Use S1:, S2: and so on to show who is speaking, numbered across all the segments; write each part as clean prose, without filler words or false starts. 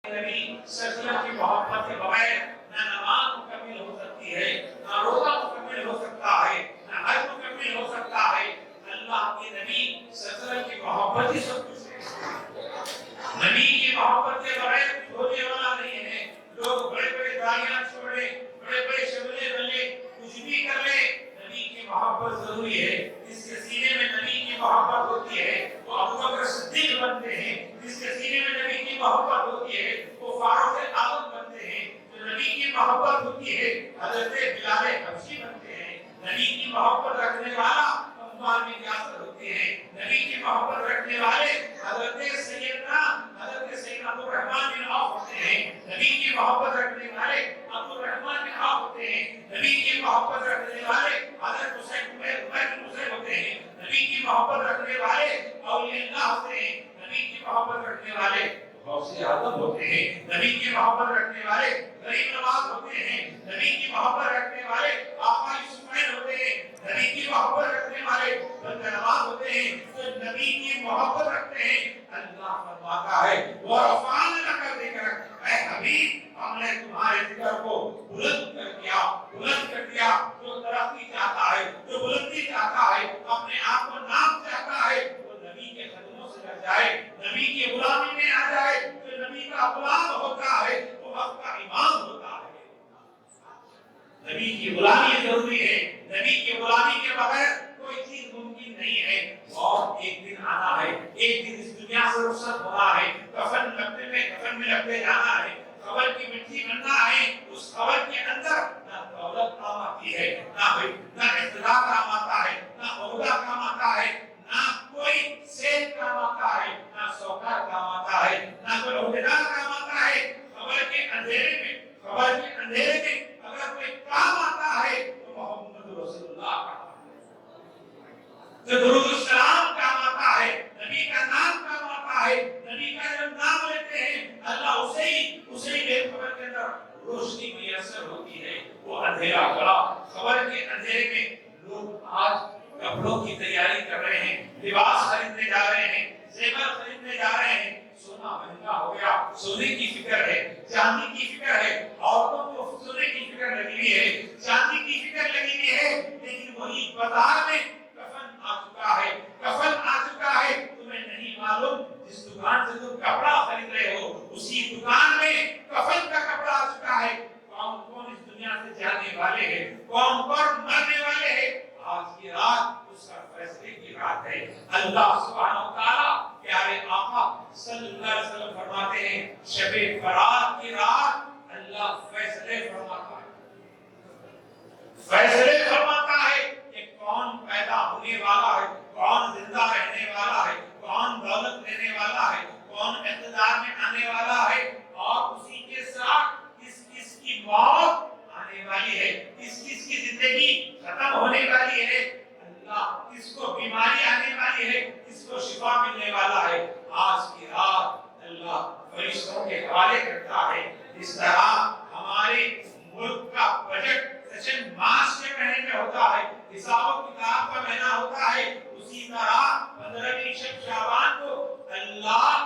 S1: نبی صلی اللہ علیہ وسلم کی محبت کے بغیر نہ نماز مکمل ہو سکتی ہے، نہ روزہ مکمل ہو سکتا ہے، نہ حج مکمل ہو سکتا ہے۔ اللہ کے نبی صلی اللہ علیہ وسلم کی محبت ہی سب کچھ ہے۔ نبی کی محبت کے بغیر ہونے والا نہیں ہے۔ لوگ بڑے بڑے داڑیاں چھوڑے، بڑے بڑے شغلے بنلے، کچھ بھی کر لے، نبی کی محبت ضروری ہے۔ جس کے سینے میں نبی کی محبت ہوتی ہے وہ ابوبکر صدیق بنتے ہیں، جس کے سینے میں نبی کی محبت ہوتی ہے وہ فاروق اعظم بنتے ہیں، جو نبی کی محبت ہوتی ہے حضرت بلال حبشی بنتے ہیں۔ نبی کی محبت رکھنے والا عمار بن یاسر ہوتے ہیں، نبی کی محبت رکھنے والے حضرت سیدنا عبد الرحمن بن عوف ہوتے ہیں، نبی کی محبت رکھنے والے عبد الرحمن بن عوف ہوتے ہیں، نبی کی محبت رکھنے والے حضرت حسین بن حسین ہوتے ہیں، نبی کی محبت رکھنے والے اولیاء اللہ ہوتے ہیں، نبی کی محبت رکھنے والے غوث اعظم ہوتے ہیں، نبی کی محبت رکھنے والے غریب نواز ہوتے ہیں، نبی کی محبت رکھنے والے آقا یوسفین ہوتے ہیں، نبی کی محبت رکھنے والے بندہ نواز ہوتے ہیں، جو نبی کی محبت رکھتے ہیں۔ اللہ فرماتا ہے وَرَفَعْنَا لَكَ ذِكْرَكَ، اے حبیب ہم نے تمہارے ذکر کو بلند کر دیا، جو ترقی چاہتا ہے، جو بلندی چاہتا ہے، اپنے آپ کو نام چاہتا ہے، وہ نبی کے قدموں سے لگ جائے، نبی کی غلامی میں آ جائے۔ جو نبی کا غلام ہوتا ہے وہ وقت کا امام ہوتا ہے۔ نبی کی غلامی ضروری ہے، نبی کی غلامی کے بغیر کوئی چیز ممکن نہیں ہے۔ اور ایک دن آنا ہے، ایک دن اس دنیا سے رخصت ہونا ہے، کفن میں لپٹے جانا ہے، قبر کی مٹی بننا ہے۔ اس قبر کے اندر نہ دولت کام آتی ہے، نہ اقتدار کام آتا ہے، نہ عہدہ کام آتا ہے، نہ کوئی سیل کام آتا ہے، نہ سوکار کام آتا ہے، نہ کوئی عہدیدار کام آتا ہے۔ قبر کے اندھیرے میں اگر کوئی کام آتا ہے تو محمد رسول اللہ کا درود السلام کام آتا ہے، نبی کا نام کام آتا ہے، نبی کا جب نام لیتے ہیں اللہ اسے ہی خبر کے اندر روشنی میسر ہوتی ہے۔ وہ اندھیرا گڑا خبر کے اندھیرے میں لوگ آج کپڑوں کی تیاری کر رہے ہیں، لباس خریدنے جا رہے ہیں، زیور خریدنے جا رہے ہیں۔ سونا مہنگا ہو گیا، سونے کی فکر ہے، چاندی کی فکر ہے، عورتوں کو سونے کی فکر لگی ہوئی ہے، چاندی کی فکر لگی ہوئی ہے، لیکن وہی بازار میں کفن آ چکا ہے۔ تمہیں نہیں معلوم جس دکان سے تم کپڑا خرید رہے ہو اسی دکان میں کفن کا کپڑا آ چکا ہے۔ کون اس دنیا سے جانے والے ہیں، کون مرنے والے ہیں۔ آج کی رات اس کا فیصلے کی رات ہے۔ اللہ سبحانہ و تعالیٰ پیارے آقا صلی اللہ علیہ وسلم فرماتے ہیں شب برات کی رات اللہ فیصلے فرماتا ہے کہ کون پیدا ہونے والا ہے، کون زندہ رہنے والا ہے، کون دولت لینے والا ہے، کون اقتدار میں آنے والا ہے، اور اسی کے ساتھ کس کی موت آنے والی ہے، کس کی زندگی ختم ہونے والی ہے، اللہ کس کو بیماری آنے والی ہے، کس کو شفا ملنے والا ہے۔ آج کی رات اللہ فرشتوں کے حوالے کرتا ہے۔ اس طرح ہمارے ملک کا بجٹ سیشن مارچ کے مہینے میں ہوتا ہے، حساب و کتاب کا مہینہ ہوتا ہے، اسی طرح 15ویں شب شعبان کو اللہ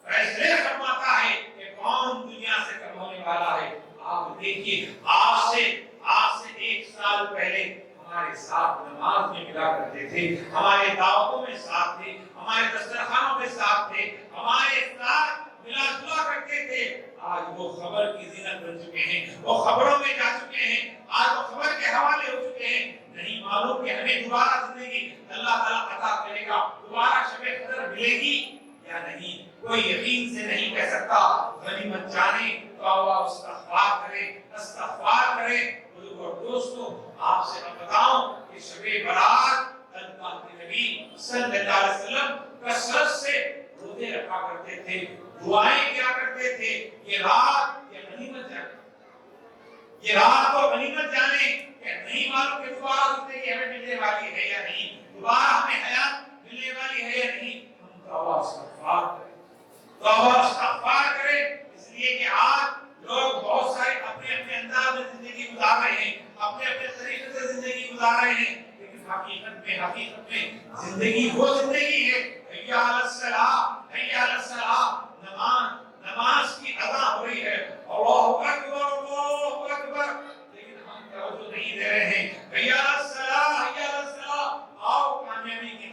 S1: فیصلے فرماتا ہے کہ کون دنیا سے کم ہونے والا ہے۔ آپ دیکھیے آج سے 1 سال پہلے ہمارے ساتھ نماز میں ملا کرتے تھے، ہمارے دعوتوں میں ساتھ تھے، ہمارے دسترخوانوں میں ساتھ تھے، ہمارے ساتھ ملا جلا کرتے تھے۔ آج وہ خبر کی زینت بن چکے ہیں، وہ خبروں میں جا چکے ہیں، آج وہ خبر کے حوالے ہو چکے ہیں۔ نہیں معلوم کہ ہمیں دوبارہ زندگی اللہ تعالیٰ عطا کرے گا، دوبارہ شب قدر ملے گی یا نہیں، کوئی یقین سے نہیں کہہ سکتا۔ غنیمت جانے، توبہ استغفار کرے۔ اور دوستو آپ سے میں بتاؤں کہ شب برات اللہ کے نبی صلی اللہ علیہ وسلم کثرت سے روزے رکھا کرتے تھے، دعائیں کیا کرتے تھے۔ یہ رات کو غنیمت جانے کہ نہیں معلوم کہ دوبارہ زندگی ہمیں ملنے والی ہے یا نہیں، دوبارہ ہمیں حیات ملنے والی ہے یا نہیں۔ ہم توبہ استغفار کریں، اس لیے کہ آج لوگ بہت سارے اپنے انداز میں زندگی گزار رہے ہیں، اپنے طریقے سے زندگی گزار رہے ہیں، لیکن حقیقت میں زندگی وہ زندگی ہے حی علی الصلاۃ، نماز کی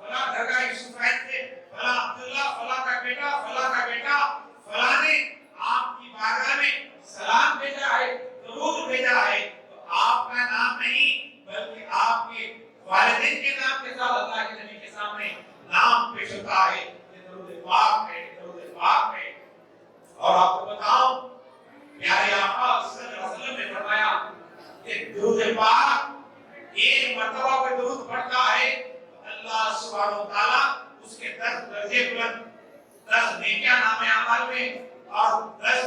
S1: فلاں درگاہ یوسف سے فلاں عبداللہ فلاں کا بیٹا فلاں نے آپ کی بارگاہ میں سلام بھیجا ہے، درود بھیجا ہے، تو آپ کا نام نہیں بلکہ آپ کے والدین کے نام کے ساتھ اللہ کے نبی کے سامنے نام پیش ہوتا ہے، یہ درود پاک ہے، درود پاک ہے۔ اور آپ کو بتاؤں پیارے آقا صلی اللہ علیہ وسلم نے فرمایا کہ درود پاک ایک مرتبہ پہ درود پڑھتا ہے اللہ سبحانہ و تعالیٰ اس کے 10 درجے بلند، 10 نیکیاں نام اعمال میں اور 10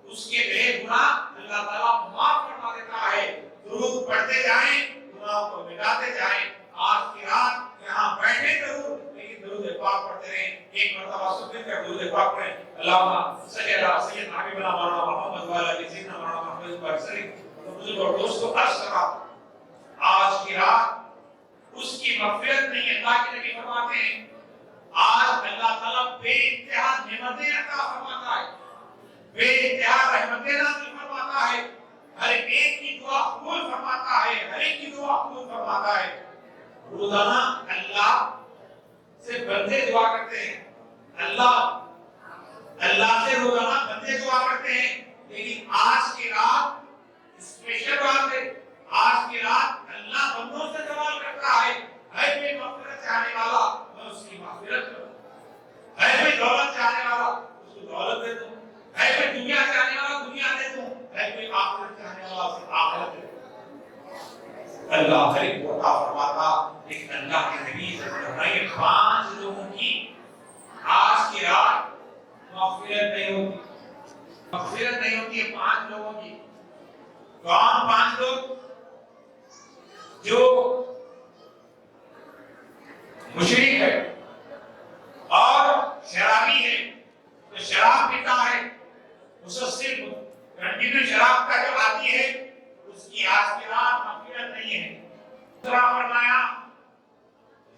S1: اس کے بے گناہ اللہ تعالیٰ معاف فرما دیتا ہے۔ درود پڑھتے جائیں، گناہوں کو مٹاتے جائیں۔ آج کی رات یہاں بیٹھے ضرور لیکن درود پاک پڑھتے رہیں۔ ایک مرتبہ سب مل کر درود پاک پڑھیں۔ اللہم صلی علی سیدنا حبیبنا مولانا محمد وعلی آلہ سیدنا مولانا محمد وسلم۔ تو بزرگ اور دوستو عرض کرا آج کی رات اس کی مغفرت نہیں، اللہ کے نبی فرماتے ہیں آج اللہ تعالیٰ بے انتہا نعمتیں عطا فرماتا ہے، بے انتہا رحمتیں نازل فرماتا ہے، ہر ایک کی دعا قبول فرماتا ہے، ہر ایک کی دعا قبول فرماتا ہے۔ روزانہ اللہ سے بندے دعا کرتے ہیں، اللہ سے روزانہ بندے دعا کرتے ہیں، لیکن آج کی رات اسپیشل بات ہے، آج کی رات اللہ بندوں سے سوال کرتا ہے، ہے کوئی مغفرت چاہنے والا میں اس کی مغفرت کروں، ہے کوئی دولت چاہنے والا اس کو دولت دے دوں، ہے کوئی دنیا چاہنے والا دنیا دے دوں، ہے کوئی آخرت چاہنے والا اسے آخرت دے دوں۔ اللہ ہر ایک کو عطا فرماتا، لیکن اللہ کے نبی صلی اللہ علیہ وسلم 5 لوگوں کی آج کی رات مغفرت نہیں ہوتی، مغفرت نہیں ہوتی ہے 5 لوگوں کی۔ کون 5 لوگ؟ جو مشرک ہے اور شرابی ہے، تو شراب پیتا ہے، مسلسل کنٹینیو شراب کا جو عادی ہے، اس کی آج کی رات مغفرت نہیں ہے۔ دوسرا فرمایا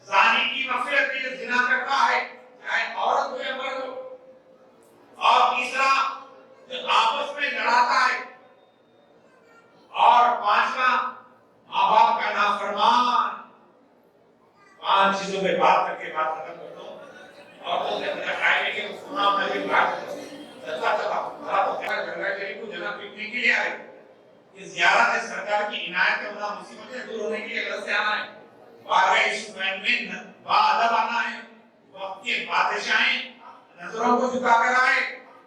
S1: زانی کی مغفرت نہیں ہے، زنا کرتا ہے چاہے عورت ہو یا مرد ہو۔ اور تیسرا جو آپس میں لڑاتا ہے، اور 5واں ماں باپ کا نافرمان۔ 5 چیزوں پہ بات کر کے بات ختم کر دو اور تو خیال کہ سنا میں بات جگہ پکنک کے لیے آئے، یہ زیارت ہے سرکار کی عنایت ہے، اللہ مصیبتیں دور ہونے کے لیے غلط سے آنا ہے، بارگاہ سبحان میں باادب آنا ہے، وقت کے بادشاہیں نظروں کو جھکا کر آئے،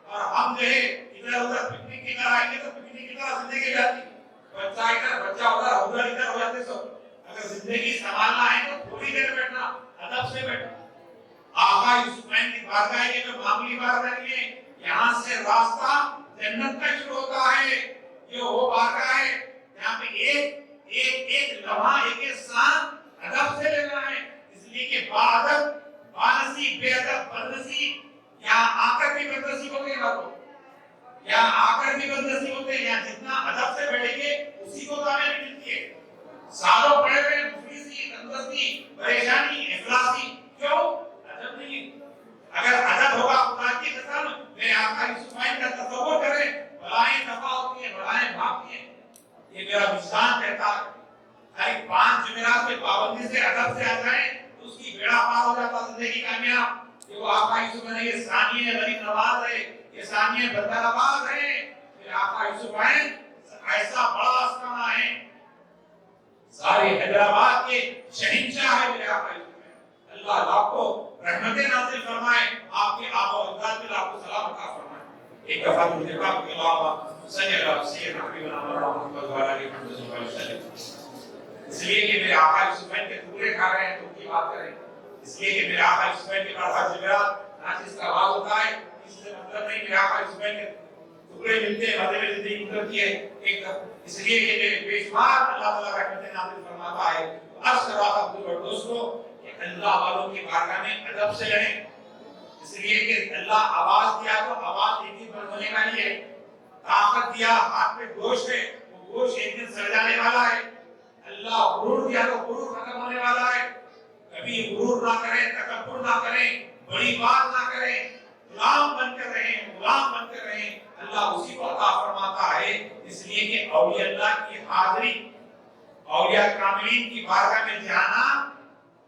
S1: اور ہم جو ہے ادھر ادھر پکنک کی طرح آئیں گے تو پکنک کی طرح زندگی جاتی، بچہ ادھر بچہ ادھر ادھر ہو جاتے سب۔ اگر زندگی سنبھالنا ہے تو تھوڑی دیر بیٹھنا، ادب سے بیٹھنا۔ آقا یوسف کی بارگاہ کے جو معمولی بارگاہ نہیں ہے، یہاں سے راستہ جنت تک شروع ہوتا ہے، یہ وہ بارگاہ ہے یہاں پہ ایک لمحہ ایک سان ادب سے لینا ہے، اس لیے کہ باادب بانسی بے ادب بدنصیب یہاں آ کر بھی بدنصیب ہوتے ہیں، یہاں آ کر بھی بدنصیب ہوتے ہیں، یہاں جتنا ادب سے بیٹھیں گے اسی کو کامیابی ملتی ہے۔ سالوں پڑے ہوئے مفلسی تندرستی پریشانی افلاسی کیوں؟ ادب نہیں۔ اگر ادب ہوگا خدا کی قسم میرے آقا یوسف کا تصور کریں، بلائیں دفع ہوتی ہیں، بلائیں بھاگتی ہیں، یہ میرا وجدان کہتا ہے۔ ہر 5 جمعرات پہ پابندی سے ادب سے آ جائیں تو اس کی بیڑا پار ہو جاتا زندگی کامیاب۔ یہ وہ آقا یوسف نے یہ ثانیہ غریب نواز ہے، یہ ثانیہ بندہ نواز ہے، میرے آقا یوسف ایسا بڑا آستانہ ہے، سارے حیدرآباد کے شہنشاہ ہے میرے آقا یوسف۔ اللہ آپ کو رحمتیں نازل فرمائے، آپ کے آبا و اجداد میں آپ کو سلام عطا فرمائے۔ ایک دفعہ مجھے کہا کہ اللہ صلی اللہ سیدنا حبیبنا مولانا محمد وعلی آلہ محمد وسلم، اس لیے کہ میرے آقا یوسف کے ٹکڑے کھا رہے ہیں تو کی بات کریں، اس لیے کہ میرے آقا یوسف کے پاس ہر جمعرات ناچ کا آواز ہوتا ہے، اس سے مطلب نہیں میرے آقا یوسف کے ٹکڑے ملتے ہیں مزے میں زندگی گزرتی ہے ایک دفعہ، اس لیے کہ بے شمار اللہ تعالیٰ رحمتیں نازل فرماتا ہے۔ عرض کر رہا تھا دوستو کہ اللہ والوں کی بارگاہ میں ادب سے رہیں، اس لیے کہ اللہ آواز دیا تو آواز ایک دن بند ہونے والی ہے، طاقت دیا ہاتھ میں گوشت ہے، وہ گوشت ایک دن سڑ جانے والا ہے، اللہ غرور دیا تو غرور ختم ہونے والا ہے، کبھی غرور نہ کریں، تکبر نہ کریں، بڑی بات نہ کریں، غلام بن کر رہیں، غلام بن کر رہیں، اللہ اسی کو عطا فرماتا ہے۔ اس لیے کہ اولیاء اللہ کی حاضری، اولیاء کاملین کی بارگاہ میں جانا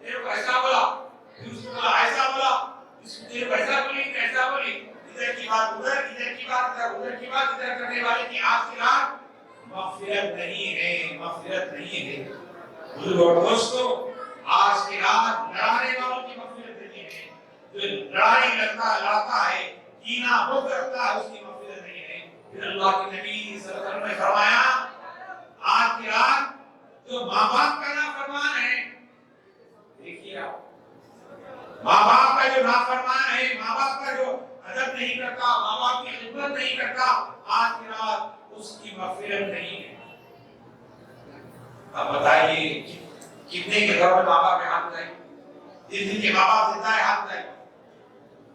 S1: تیرے کو ایسا بولا، پھر اس کو بولا ایسا بولا، اس کو تیرے کو ایسا بولی ایسا بولی، ادھر کی بات ادھر، ادھر کی بات ادھر، ادھر کی بات ادھر کرنے والے کی آج کی رات مغفرت نہیں ہے، مغفرت نہیں ہے۔ بزرگوں اور دوستو، آج کی رات لڑانے والوں کی مغفرت نہیں ہے، جو لڑائی لڑتا ہے، کینہ بغض رکھتا ہے، اس کی مغفرت نہیں ہے۔ پھر اللہ کے نبی صلی اللہ علیہ وسلم نے فرمایا آج کی رات جو ماں باپ کا نافرمان ہے، دیکھیے آپ، ماں باپ کا جو نافرمان ہے، ماں باپ کا جو ادب نہیں کرتا، ماں باپ کی خدمت نہیں کرتا، آج کی رات اس کی مغفرت نہیں ہے۔ اب بتائیے کتنے کے گھر میں ماں باپ ہاتھ اٹھائیں، جن کے ماں باپ زندہ ہے ہاتھ اٹھائیں،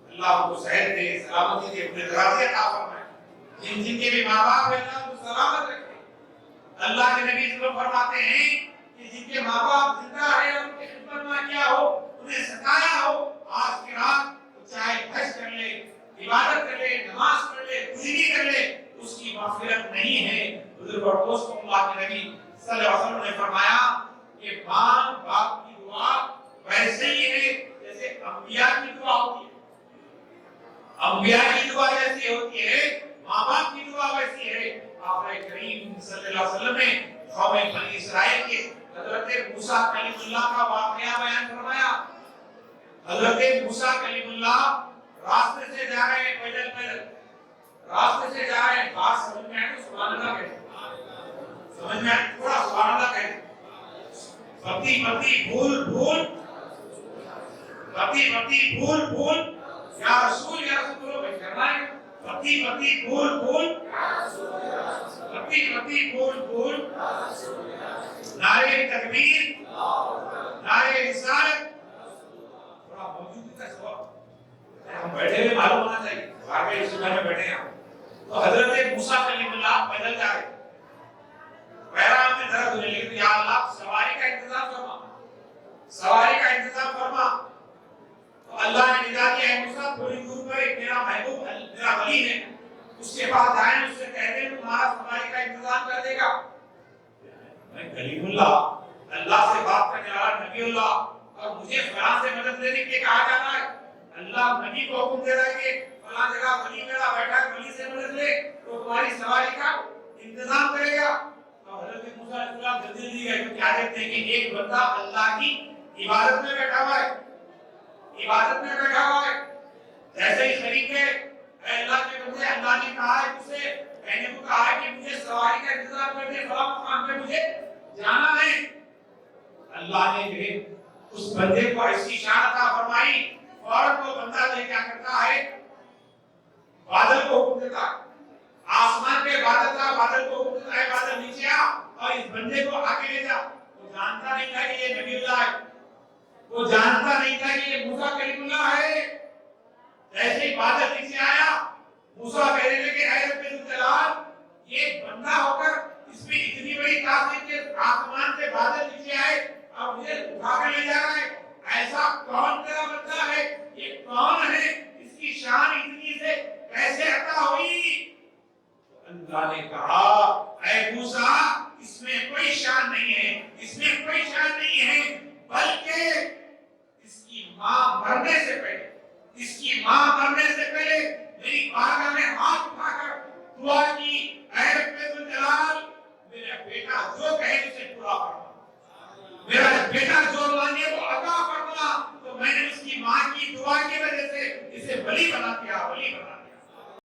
S1: اللہ ان کو صحت دے، سلامتی دے، انہیں درازی عطا فرمائے۔ جن کے بھی ماں باپ ہیں اللہ ان کو سلامت رکھے۔ اللہ کے نبی صلی اللہ علیہ وسلم فرماتے ہیں کہ جن کے ماں باپ زندہ ہے، ان کی خدمت نہ کیا ہو، انہیں ستایا ہو، آج کی رات چاہے حج کر لے، عبادت کر لے، نماز پڑھ لے، کچھ بھی کر لے، اس کی مغفرت نہیں ہے۔ بزرگ اور دوستوں، اللہ کے نبی صلی اللہ علیہ وسلم نے فرمایا کہ ماں باپ کی دعا ویسے ہی ہے جیسے انبیاء کی دعا ہوتی ہے۔ انبیاء کی دعا جیسی ہوتی ہے، ماں باپ کی دعا ویسی ہے۔ آقا کریم صلی اللہ علیہ وسلم نے قوم بنی اسرائیل کے حضرت موسیٰ کلیم اللہ کا واقعہ بیان فرمایا۔ حضرت موسیٰ کلیم اللہ راستے سے جا رہے ہیں، پیدل پیدل راستے سے جا رہے ہیں، بات سمجھ میں آئے تو سبحان اللہ کہتے ہیں، سمجھ میں آئے تھوڑا سبحان اللہ کہتے ہیں۔ پتی پتی بھول بھول، پتی پتی بھول بھول، یا رسول کرو بھائی فرمائیں، پتی پتی بھول بھول، پتی پتی بھول بھول، نعرے تکبیر، نعرے رسالت، تھوڑا موجود کا سوال ہم بیٹھے ہوئے معلوم ہونا چاہیے، واقعی اس میں بیٹھے ہیں ہم۔ تو حضرت موسیٰ کلیم اللہ پیدل جا رہے، بہرحال میں درد ہونے لگی، یا اللہ سواری کا انتظام فرما، سواری کا انتظام فرما۔ تو اللہ نے ندا دیا ہے، موسیٰ تھوڑی دور پر ایک میرا محبوب میرا ولی ہے، اس کے پاس جائیں، اس سے کہتے ہیں تمہارا سواری کا انتظام کر دے گا۔ میں کلیم اللہ، اللہ سے بات کرنے والا نبی اللہ، اور مجھے فلاں سے مدد لینے کے لیے کہا جاتا ہے۔ اللہ نبی کو حکم دے رہا ہے کہ فلاں جگہ ولی میرا بیٹھا ہے، ولی سے مدد لے تو تمہاری سواری کا انتظام کرے گا۔ تو حضرت موسیٰ علیہ السلام جلدی جلدی گئے، تو کیا دیکھتے ہیں کہ ایک بندہ اللہ کی عبادت میں بیٹھا ہوا ہے، عبادت میں بیٹھا ہوا ہے۔ جیسے ہی قریب گئے، اے اللہ کے بندے، اللہ نے کہا ہے مجھ سے، میں نے کو کہا ہے کہ مجھے سواری کا انتظام کر دے، فلاں مقام پہ مجھے جانا ہے۔ اللہ نے جو اس بندے کو ایسی شان عطا فرمائی، فوراً وہ بندہ لے کیا کرتا ہے، بادل کو حکم دیتا ہے، آسمان پہ بادل تھا، بادل کو حکم دیتا ہے بادل نیچے آ اور اس بندے کو آگے لے جا۔ وہ جانتا نہیں تھا کہ یہ نبی اللہ ہے، وہ جانتا نہیں تھا کہ یہ موسیٰ کلیم اللہ ہے۔ جیسے ہی بادل نیچے آیا، موسیٰ کہنے لگے اے رب الجلال، یہ بندہ ہو کر اس میں اتنی بڑی طاقت کے آسمان سے بادل نیچے آئے اور مجھے اٹھا کر لے جا رہا ہے، ایسا کون تیرا بندہ ہے، یہ کون ہے، اس کی شان اتنی سے کیسے عطا ہوئی؟ اللہ نے کہا اے موسیٰ، اس میں کوئی شان نہیں ہے، اس میں کوئی شان نہیں ہے، بلکہ اس کی ماں مرنے سے پہلے، اس کی ماں مرنے سے پہلے میری بارگاہ میں ہاتھ اٹھا کر دعا کی، اے رب الجلال، میرا بیٹا جو کہے اسے پورا فرما، میرا بیٹا جو مانگے وہ عطا فرما۔ تو میں نے اس کی ماں کی دعا کی وجہ سے اسے ولی بنا دیا، ولی بنا